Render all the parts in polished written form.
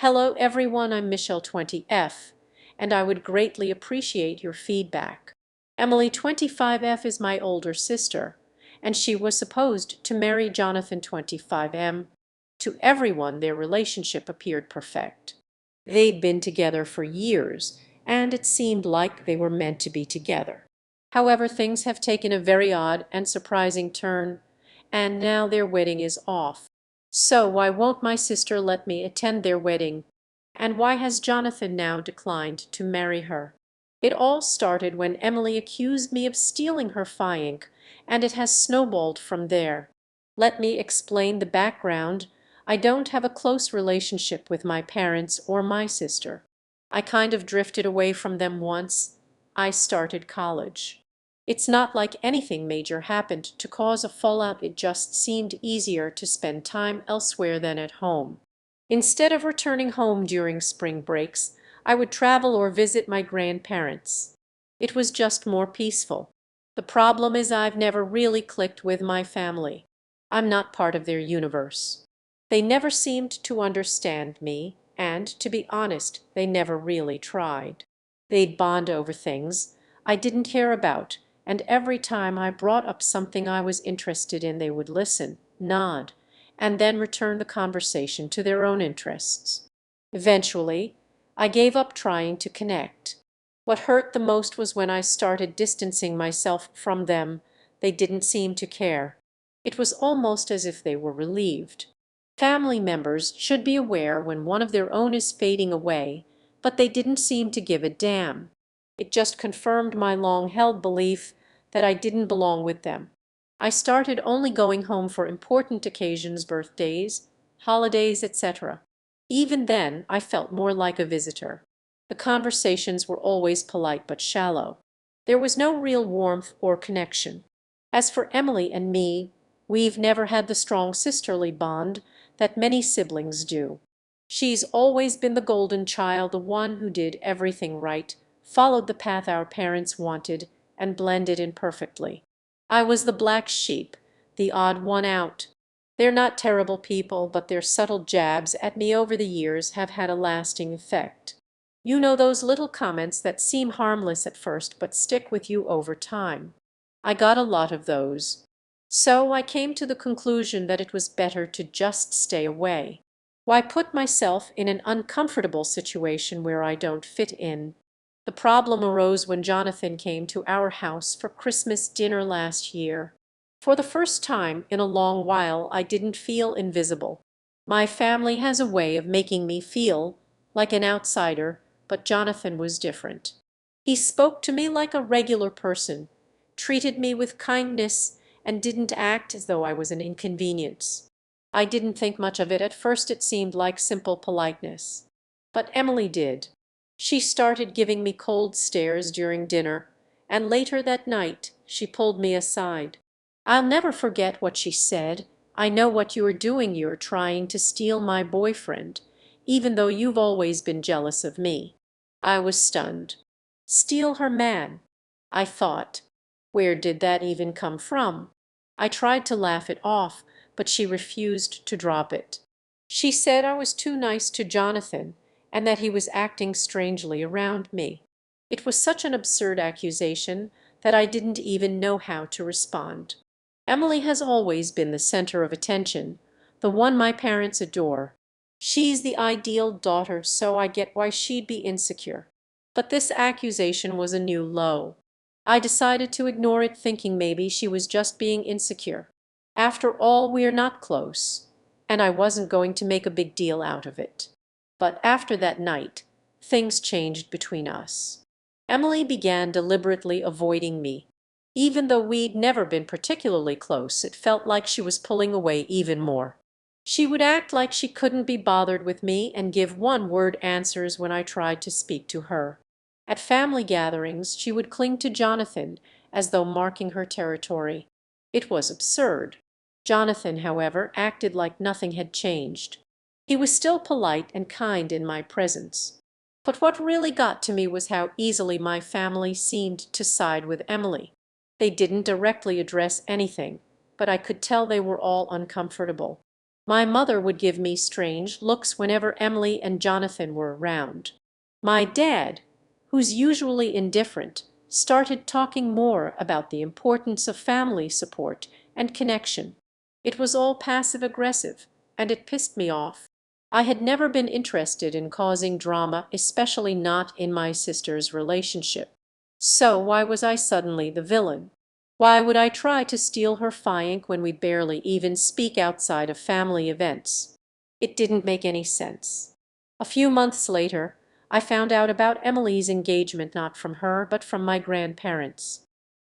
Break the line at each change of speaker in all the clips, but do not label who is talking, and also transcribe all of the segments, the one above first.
Hello everyone, I'm Michelle 20F, and I would greatly appreciate your feedback. Emily 25F is my older sister, and she was supposed to marry Jonathan 25M. To everyone, their relationship appeared perfect. They'd been together for years, and it seemed like they were meant to be together. However, things have taken a very odd and surprising turn, and now their wedding is off. So why won't my sister let me attend their wedding? And why has Jonathan now declined to marry her? It all started when Emily accused me of stealing her fiancé, and it has snowballed from there. Let me explain the background. I don't have a close relationship with my parents or my sister. I kind of drifted away from them once I started college. It's not like anything major happened to cause a fallout, it just seemed easier to spend time elsewhere than at home. Instead of returning home during spring breaks, I would travel or visit my grandparents. It was just more peaceful. The problem is I've never really clicked with my family. I'm not part of their universe. They never seemed to understand me, and to be honest, they never really tried. They'd bond over things I didn't care about, and every time I brought up something I was interested in, they would listen, nod, and then return the conversation to their own interests. Eventually, I gave up trying to connect. What hurt the most was when I started distancing myself from them. They didn't seem to care. It was almost as if they were relieved. Family members should be aware when one of their own is fading away, but they didn't seem to give a damn. It just confirmed my long-held belief that I didn't belong with them. I started only going home for important occasions, birthdays, holidays, etc. Even then, I felt more like a visitor. The conversations were always polite but shallow. There was no real warmth or connection. As for Emily and me, we've never had the strong sisterly bond that many siblings do. She's always been the golden child, the one who did everything right, followed the path our parents wanted, and blended in perfectly. I was the black sheep, the odd one out. They're not terrible people, but their subtle jabs at me over the years have had a lasting effect. You know, those little comments that seem harmless at first but stick with you over time. I got a lot of those. So I came to the conclusion that it was better to just stay away. Why put myself in an uncomfortable situation where I don't fit in? The problem arose when Jonathan came to our house for Christmas dinner last year. For the first time in a long while, I didn't feel invisible. My family has a way of making me feel like an outsider, but Jonathan was different. He spoke to me like a regular person, treated me with kindness, and didn't act as though I was an inconvenience. I didn't think much of it at first. It seemed like simple politeness. But Emily did. She started giving me cold stares during dinner, and later that night she pulled me aside. I'll never forget what she said. "I know what you're doing. You're trying to steal my boyfriend, even though you've always been jealous of me." I was stunned. Steal her man, I thought. Where did that even come from? I tried to laugh it off, but she refused to drop it. She said I was too nice to Jonathan and that he was acting strangely around me. It was such an absurd accusation that I didn't even know how to respond. Emily has always been the center of attention, the one my parents adore. She's the ideal daughter, so I get why she'd be insecure. But this accusation was a new low. I decided to ignore it, thinking maybe she was just being insecure. After all, we're not close, and I wasn't going to make a big deal out of it. But after that night, things changed between us. Emily began deliberately avoiding me. Even though we'd never been particularly close, it felt like she was pulling away even more. She would act like she couldn't be bothered with me and give one-word answers when I tried to speak to her. At family gatherings, she would cling to Jonathan as though marking her territory. It was absurd. Jonathan, however, acted like nothing had changed. He was still polite and kind in my presence. But what really got to me was how easily my family seemed to side with Emily. They didn't directly address anything, but I could tell they were all uncomfortable. My mother would give me strange looks whenever Emily and Jonathan were around. My dad, who's usually indifferent, started talking more about the importance of family support and connection. It was all passive-aggressive, and it pissed me off. I had never been interested in causing drama, especially not in my sister's relationship. So why was I suddenly the villain? Why would I try to steal her fianc when we barely even speak outside of family events? It didn't make any sense. A few months later, I found out about Emily's engagement not from her but from my grandparents.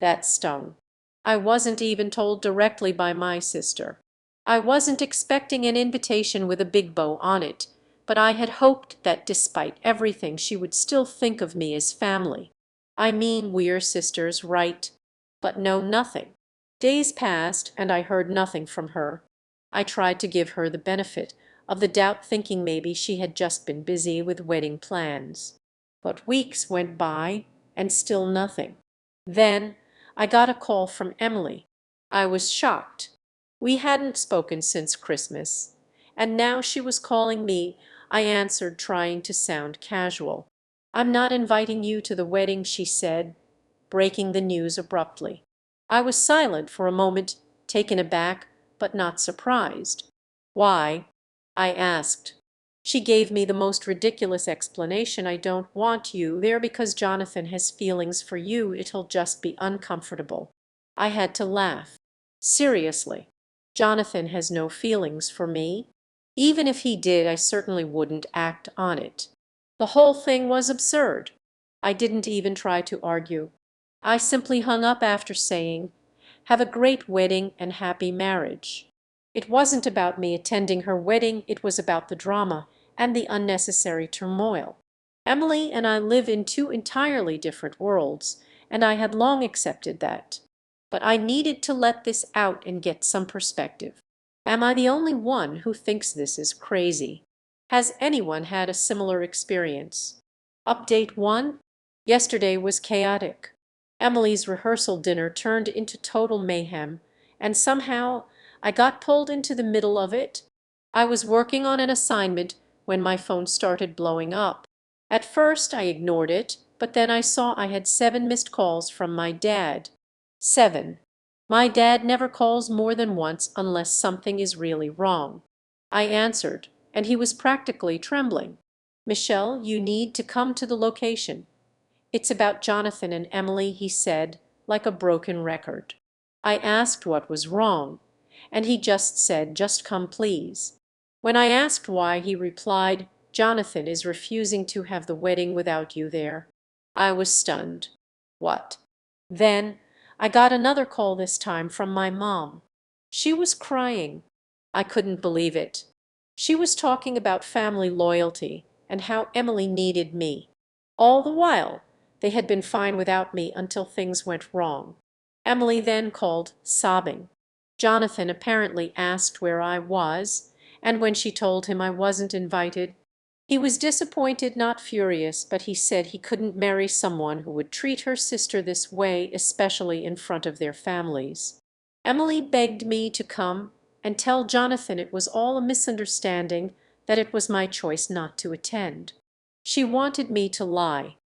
That stung. I wasn't even told directly by my sister. I wasn't expecting an invitation with a big bow on it, but I had hoped that despite everything she would still think of me as family. I mean, we're sisters, right? But no, nothing. Days passed, and I heard nothing from her. I tried to give her the benefit of the doubt, thinking maybe she had just been busy with wedding plans. But weeks went by, and still nothing. Then I got a call from Emily. I was shocked. We hadn't spoken since Christmas, and now she was calling me. I answered, trying to sound casual. "I'm not inviting you to the wedding," she said, breaking the news abruptly. I was silent for a moment, taken aback, but not surprised. "Why?" I asked. She gave me the most ridiculous explanation. "I don't want you there because Jonathan has feelings for you. It'll just be uncomfortable." I had to laugh. Seriously, Jonathan has no feelings for me? Even if he did, I certainly wouldn't act on it. The whole thing was absurd. I didn't even try to argue. I simply hung up after saying, "Have a great wedding and happy marriage." It wasn't about me attending her wedding, it was about the drama and the unnecessary turmoil. Emily and I live in two entirely different worlds, and I had long accepted that. But I needed to let this out and get some perspective. Am I the only one who thinks this is crazy? Has anyone had a similar experience? Update 1. Yesterday was chaotic. Emily's rehearsal dinner turned into total mayhem, and somehow I got pulled into the middle of it. I was working on an assignment when my phone started blowing up. At first I ignored it, but then I saw I had 7 missed calls from my dad. 7. My dad never calls more than once unless something is really wrong. I answered, and he was practically trembling. "Michelle, you need to come to the location. It's about Jonathan and Emily," he said, like a broken record. I asked what was wrong, and he just said, "Just come, please." When I asked why, he replied, "Jonathan is refusing to have the wedding without you there." I was stunned. What? Then I got another call, this time from my mom. She was crying. I couldn't believe it. She was talking about family loyalty and how Emily needed me. All the while, they had been fine without me until things went wrong. Emily then called, sobbing. Jonathan apparently asked where I was, and when she told him I wasn't invited, he was disappointed, not furious, but he said he couldn't marry someone who would treat her sister this way, especially in front of their families. Emily begged me to come and tell Jonathan it was all a misunderstanding, that it was my choice not to attend. She wanted me to lie.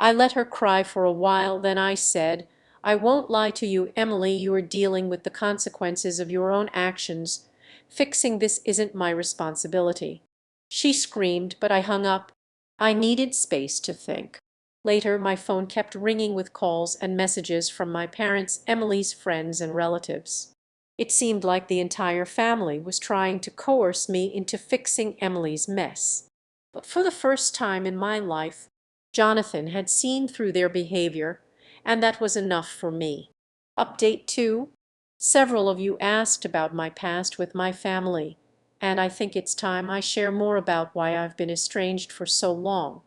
I let her cry for a while, then I said, "I won't lie to you, Emily. You are dealing with the consequences of your own actions. Fixing this isn't my responsibility." She screamed, but I hung up. I needed space to think. Later, my phone kept ringing with calls and messages from my parents, Emily's friends, and relatives. It seemed like the entire family was trying to coerce me into fixing Emily's mess. But for the first time in my life, Jonathan had seen through their behavior, and that was enough for me. Update 2. Several of you asked about my past with my family, and I think it's time I share more about why I've been estranged for so long.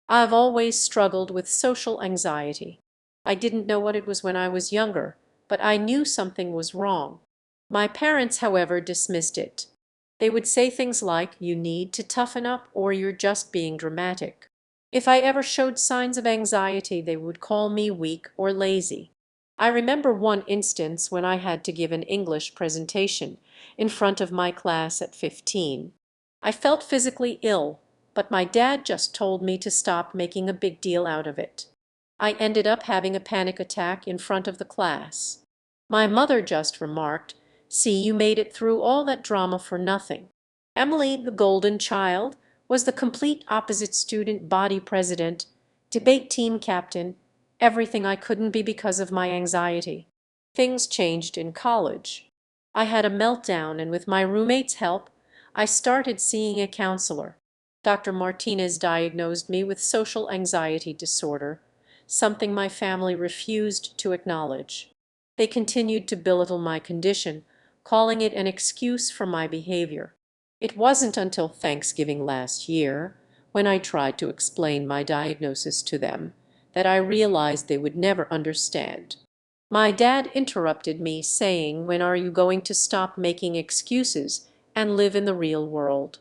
I've always struggled with social anxiety. I didn't know what it was when I was younger, but I knew something was wrong. My parents, however, dismissed it. They would say things like, "You need to toughen up," or "You're just being dramatic." If I ever showed signs of anxiety, they would call me weak or lazy. I remember one instance when I had to give an English presentation, in front of my class at 15. I felt physically ill, but my dad just told me to stop making a big deal out of it. I ended up having a panic attack in front of the class. My mother just remarked, "See, you made it through all that drama for nothing." Emily, the golden child, was the complete opposite: student body president, debate team captain, everything I couldn't be because of my anxiety. Things changed in college. I had a meltdown, and with my roommate's help, I started seeing a counselor. Dr. Martinez diagnosed me with social anxiety disorder, something my family refused to acknowledge. They continued to belittle my condition, calling it an excuse for my behavior. It wasn't until Thanksgiving last year, when I tried to explain my diagnosis to them, that I realized they would never understand. My dad interrupted me, saying, "When are you going to stop making excuses and live in the real world?"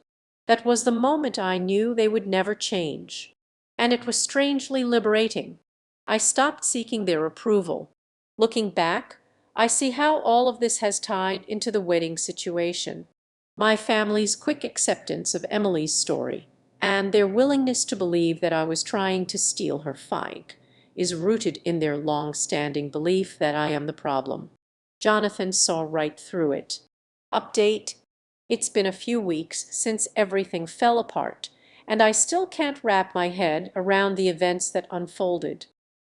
That was the moment I knew they would never change. And it was strangely liberating. I stopped seeking their approval. Looking back, I see how all of this has tied into the wedding situation. My family's quick acceptance of Emily's story, and their willingness to believe that I was trying to steal her find, is rooted in their long-standing belief that I am the problem. Jonathan saw right through it. Update: it's been a few weeks since everything fell apart, and I still can't wrap my head around the events that unfolded.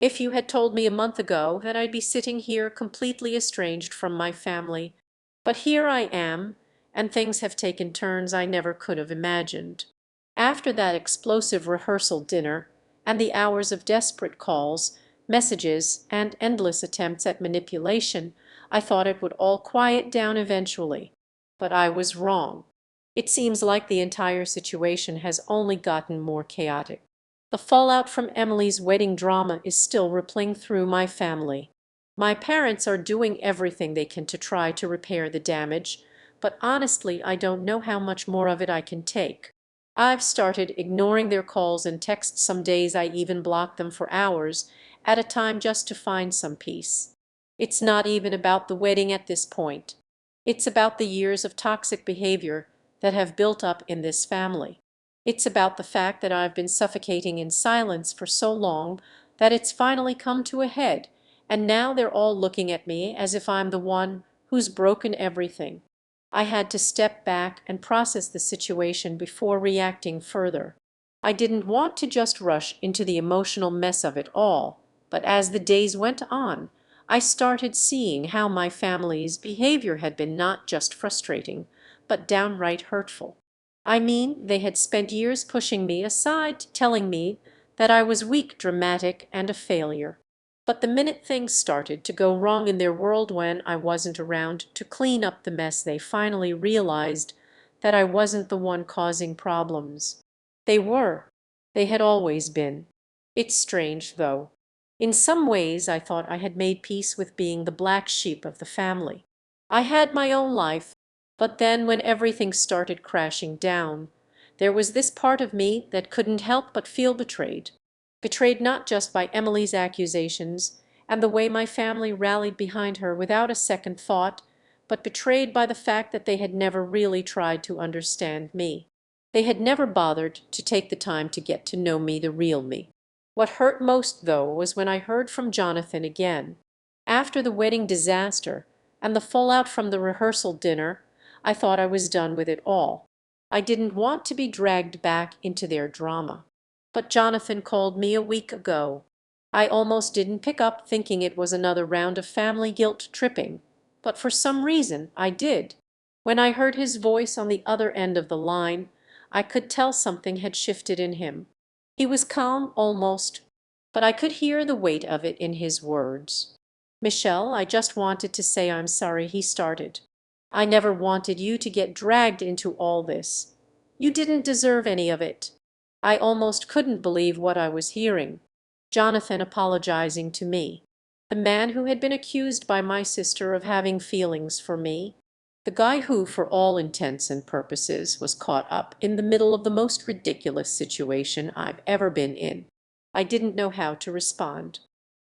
If you had told me a month ago that I'd be sitting here completely estranged from my family, but here I am, and things have taken turns I never could have imagined. After that explosive rehearsal dinner, and the hours of desperate calls, messages, and endless attempts at manipulation, I thought it would all quiet down eventually. But I was wrong. It seems like the entire situation has only gotten more chaotic. The fallout from Emily's wedding drama is still rippling through my family. My parents are doing everything they can to try to repair the damage, but honestly, I don't know how much more of it I can take. I've started ignoring their calls and texts. Some days I even block them for hours at a time just to find some peace. It's not even about the wedding at this point. It's about the years of toxic behavior that have built up in this family. It's about the fact that I've been suffocating in silence for so long that it's finally come to a head, and now they're all looking at me as if I'm the one who's broken everything. I had to step back and process the situation before reacting further. I didn't want to just rush into the emotional mess of it all, but as the days went on, I started seeing how my family's behavior had been not just frustrating, but downright hurtful. I mean, they had spent years pushing me aside, telling me that I was weak, dramatic, and a failure. But the minute things started to go wrong in their world, when I wasn't around to clean up the mess, they finally realized that I wasn't the one causing problems. They were. They had always been. It's strange, though. In some ways, I thought I had made peace with being the black sheep of the family. I had my own life, but then when everything started crashing down, there was this part of me that couldn't help but feel betrayed. Betrayed not just by Emily's accusations and the way my family rallied behind her without a second thought, but betrayed by the fact that they had never really tried to understand me. They had never bothered to take the time to get to know me, the real me. What hurt most, though, was when I heard from Jonathan again. After the wedding disaster and the fallout from the rehearsal dinner, I thought I was done with it all. I didn't want to be dragged back into their drama. But Jonathan called me a week ago. I almost didn't pick up, thinking it was another round of family guilt tripping, but for some reason I did. When I heard his voice on the other end of the line, I could tell something had shifted in him. He was calm almost, but I could hear the weight of it in his words. "Michelle, I just wanted to say I'm sorry," he started. "I never wanted you to get dragged into all this. You didn't deserve any of it." I almost couldn't believe what I was hearing. Jonathan apologizing to me. The man who had been accused by my sister of having feelings for me. The guy who, for all intents and purposes, was caught up in the middle of the most ridiculous situation I've ever been in. I didn't know how to respond.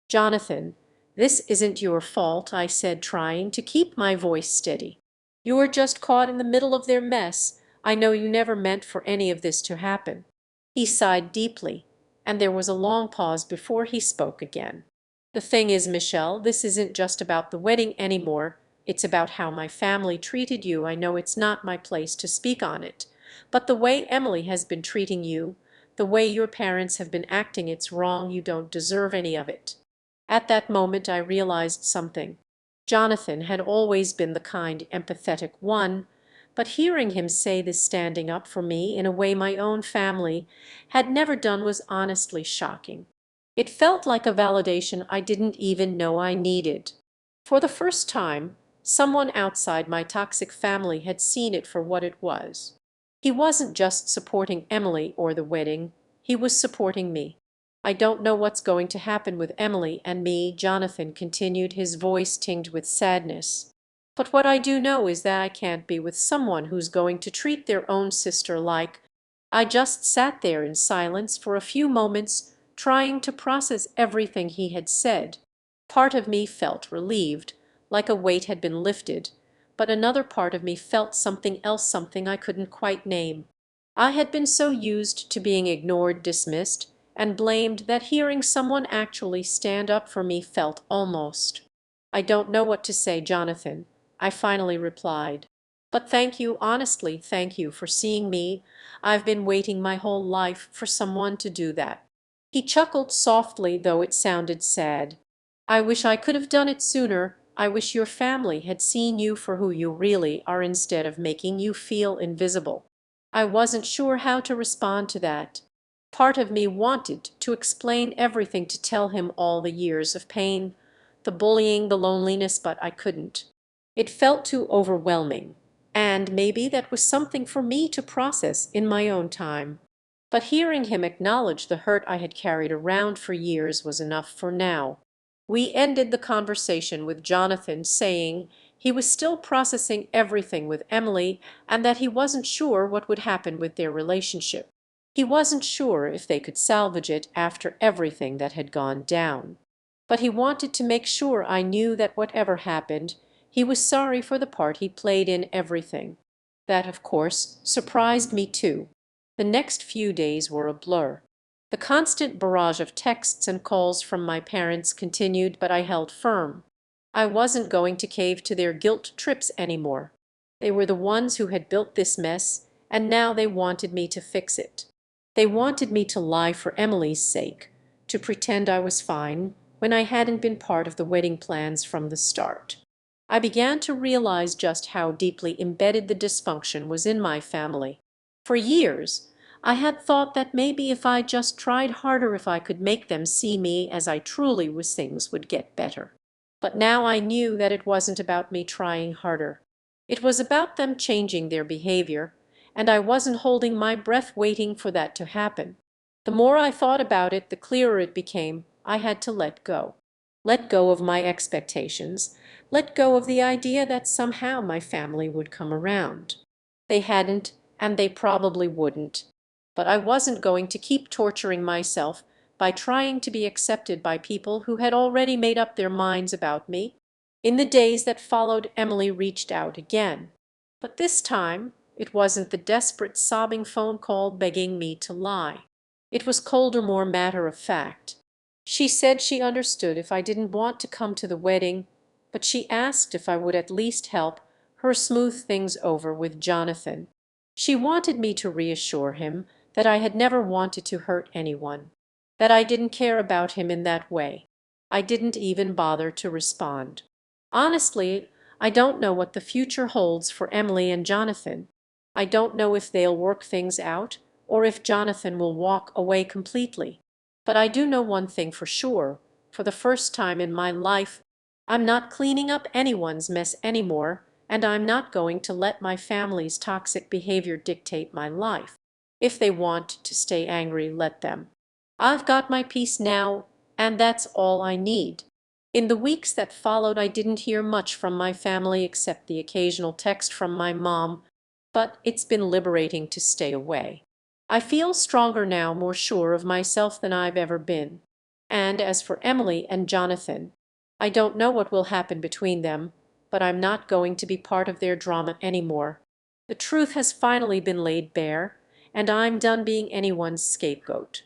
"Jonathan, this isn't your fault," I said, trying to keep my voice steady. You were just caught in the middle of their mess. I know you never meant for any of this to happen." He sighed deeply, and there was a long pause before he spoke again. "The thing is, Michelle, this isn't just about the wedding anymore. It's about how my family treated you. I know it's not my place to speak on it, but the way Emily has been treating you, the way your parents have been acting, it's wrong. You don't deserve any of it." At that moment I realized something. Jonathan had always been the kind, empathetic one, but hearing him say this standing up for me in a way my own family had never done was honestly shocking. It felt like a validation I didn't even know I needed. For the first time, someone outside my toxic family had seen it for what it was. He wasn't just supporting Emily or the wedding, he was supporting me. "I don't know what's going to happen with Emily and me," Jonathan continued, his voice tinged with sadness. "But what I do know is that I can't be with someone who's going to treat their own sister like—" I just sat there in silence for a few moments, trying to process everything he had said. Part of me felt relieved, like a weight had been lifted, but another part of me felt something else, something I couldn't quite name. I had been so used to being ignored, dismissed, and blamed that hearing someone actually stand up for me felt almost— "I don't know what to say, Jonathan," I finally replied. "But thank you, honestly, thank you for seeing me. I've been waiting my whole life for someone to do that." He chuckled softly, though it sounded sad. "I wish I could have done it sooner. I wish your family had seen you for who you really are instead of making you feel invisible." I wasn't sure how to respond to that. Part of me wanted to explain everything, to tell him all the years of pain, the bullying, the loneliness, but I couldn't. It felt too overwhelming, and maybe that was something for me to process in my own time. But hearing him acknowledge the hurt I had carried around for years was enough for now. We ended the conversation with Jonathan saying he was still processing everything with Emily and that he wasn't sure what would happen with their relationship. He wasn't sure if they could salvage it after everything that had gone down. But he wanted to make sure I knew that whatever happened, he was sorry for the part he played in everything. That, of course, surprised me too. The next few days were a blur. The constant barrage of texts and calls from my parents continued, but I held firm. I wasn't going to cave to their guilt trips anymore. They were the ones who had built this mess, and now they wanted me to fix it. They wanted me to lie for Emily's sake, to pretend I was fine when I hadn't been part of the wedding plans from the start. I began to realize just how deeply embedded the dysfunction was in my family. For years, I had thought that maybe if I just tried harder, if I could make them see me as I truly was, things would get better. But now I knew that it wasn't about me trying harder. It was about them changing their behavior, and I wasn't holding my breath waiting for that to happen. The more I thought about it, the clearer it became I had to let go. Let go of my expectations, let go of the idea that somehow my family would come around. They hadn't, and they probably wouldn't. But I wasn't going to keep torturing myself by trying to be accepted by people who had already made up their minds about me. In the days that followed, Emily reached out again. But this time, it wasn't the desperate, sobbing phone call begging me to lie. It was colder, more matter of fact. She said she understood if I didn't want to come to the wedding, but she asked if I would at least help her smooth things over with Jonathan. She wanted me to reassure him that I had never wanted to hurt anyone, that I didn't care about him in that way. I didn't even bother to respond. Honestly, I don't know what the future holds for Emily and Jonathan. I don't know if they'll work things out or if Jonathan will walk away completely. But I do know one thing for sure. For the first time in my life, I'm not cleaning up anyone's mess anymore, and I'm not going to let my family's toxic behavior dictate my life. If they want to stay angry, let them. I've got my peace now, and that's all I need. In the weeks that followed, I didn't hear much from my family except the occasional text from my mom, but it's been liberating to stay away. I feel stronger now, more sure of myself than I've ever been. And as for Emily and Jonathan, I don't know what will happen between them, but I'm not going to be part of their drama any more. The truth has finally been laid bare, and I'm done being anyone's scapegoat.